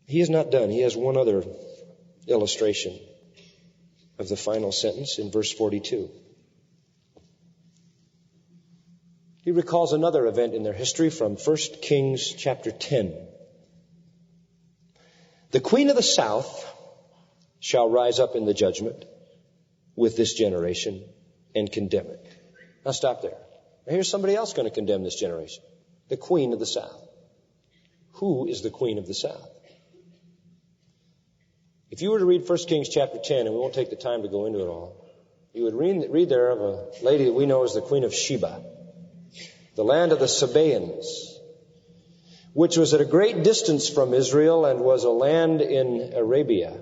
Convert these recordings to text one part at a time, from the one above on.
He is not done. He has one other illustration of the final sentence in verse 42. He recalls another event in their history from 1 Kings chapter 10. The queen of the south shall rise up in the judgment with this generation and condemn it. Now stop there. Now here's somebody else going to condemn this generation. The queen of the south. Who is the queen of the south? If you were to read 1 Kings chapter 10, and we won't take the time to go into it all, you would read there of a lady that we know as the Queen of Sheba, the land of the Sabaeans, which was at a great distance from Israel and was a land in Arabia.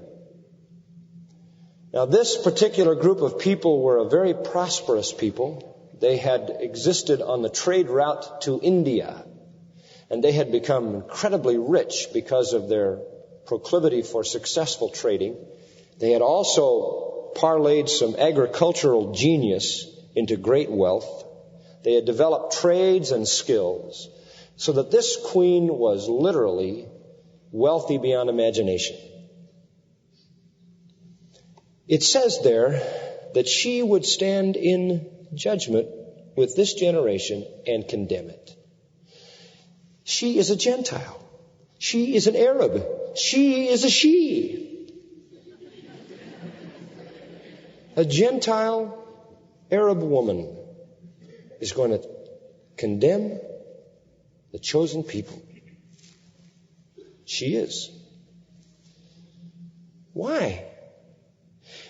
Now, this particular group of people were a very prosperous people. They had existed on the trade route to India, and they had become incredibly rich because of their proclivity for successful trading. They had also parlayed some agricultural genius into great wealth. They had developed trades and skills so that this queen was literally wealthy beyond imagination. It says there that she would stand in judgment with this generation and condemn it. She is a Gentile. She is an Arab. She is a she. A Gentile Arab woman is going to condemn the chosen people. She is. Why?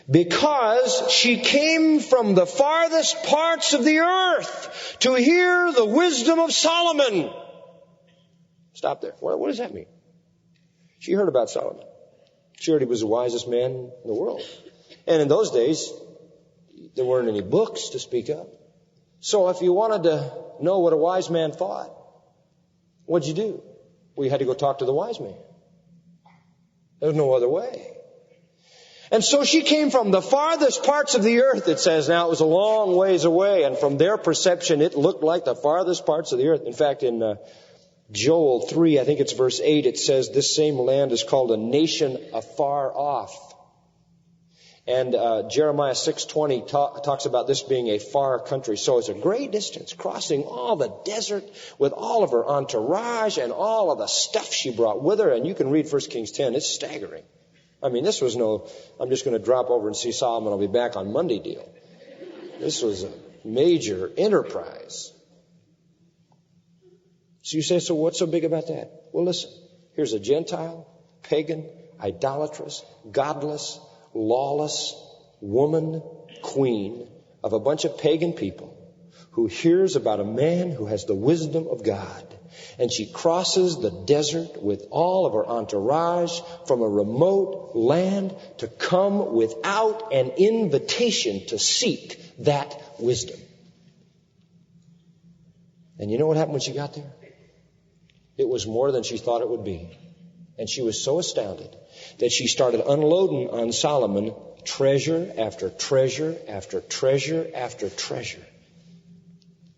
Because she came from the farthest parts of the earth to hear the wisdom of Solomon. Stop there. What does that mean? She heard about Solomon. She heard he was the wisest man in the world. And in those days, there weren't any books to speak of. So if you wanted to know what a wise man thought, what'd you do? Well, you had to go talk to the wise man. There was no other way. And so she came from the farthest parts of the earth, it says. Now, it was a long ways away, and from their perception, it looked like the farthest parts of the earth. In fact, in Joel 3, I think it's verse 8, it says this same land is called a nation afar off. And Jeremiah 6:20 talks about this being a far country. So it's a great distance, crossing all the desert with all of her entourage and all of the stuff she brought with her. And you can read 1 Kings 10. It's staggering. I mean, this was no, I'm just going to drop over and see Solomon, I'll be back on Monday deal. This was a major enterprise. So you say, so what's so big about that? Well, listen, here's a Gentile, pagan, idolatrous, godless, lawless woman, queen of a bunch of pagan people who hears about a man who has the wisdom of God. And she crosses the desert with all of her entourage from a remote land to come without an invitation to seek that wisdom. And you know what happened when she got there? It was more than she thought it would be. And she was so astounded that she started unloading on Solomon treasure after treasure after treasure after treasure.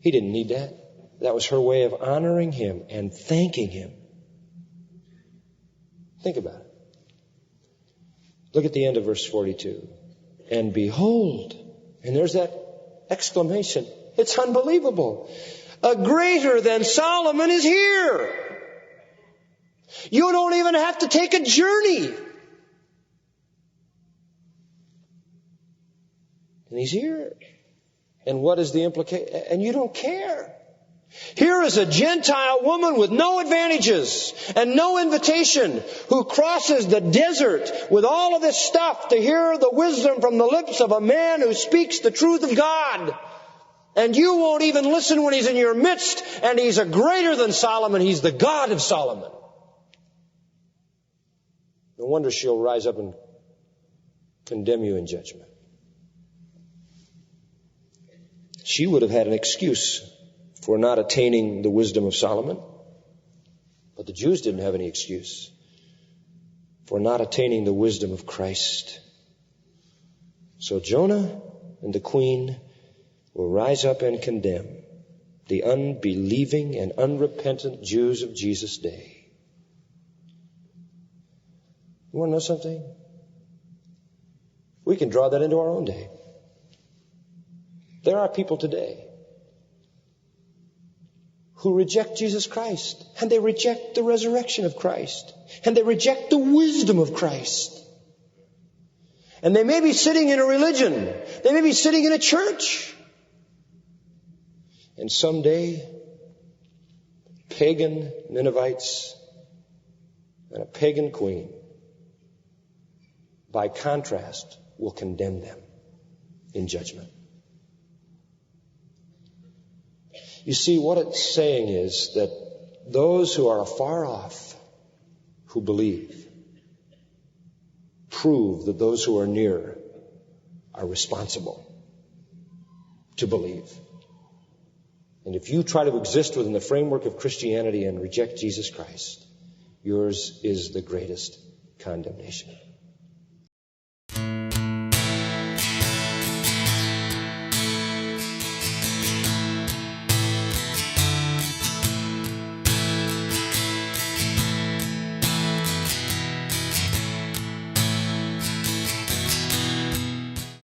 He didn't need that. That was her way of honoring him and thanking him. Think about it. Look at the end of verse 42. And behold, and there's that exclamation. It's unbelievable. A greater than Solomon is here. You don't even have to take a journey. And he's here. And what is the implication? And you don't care. Here is a Gentile woman with no advantages and no invitation who crosses the desert with all of this stuff to hear the wisdom from the lips of a man who speaks the truth of God. And you won't even listen when he's in your midst, and he's a greater than Solomon. He's the God of Solomon. No wonder she'll rise up and condemn you in judgment. She would have had an excuse for not attaining the wisdom of Solomon. But the Jews didn't have any excuse for not attaining the wisdom of Christ. So Jonah and the queen will rise up and condemn the unbelieving and unrepentant Jews of Jesus' day. You want to know something? We can draw that into our own day. There are people today who reject Jesus Christ, and they reject the resurrection of Christ, and they reject the wisdom of Christ. And they may be sitting in a religion, they may be sitting in a church, and someday pagan Ninevites and a pagan queen, by contrast, will condemn them in judgment. You see, what it's saying is that those who are afar off, who believe, prove that those who are near are responsible to believe. And if you try to exist within the framework of Christianity and reject Jesus Christ, yours is the greatest condemnation.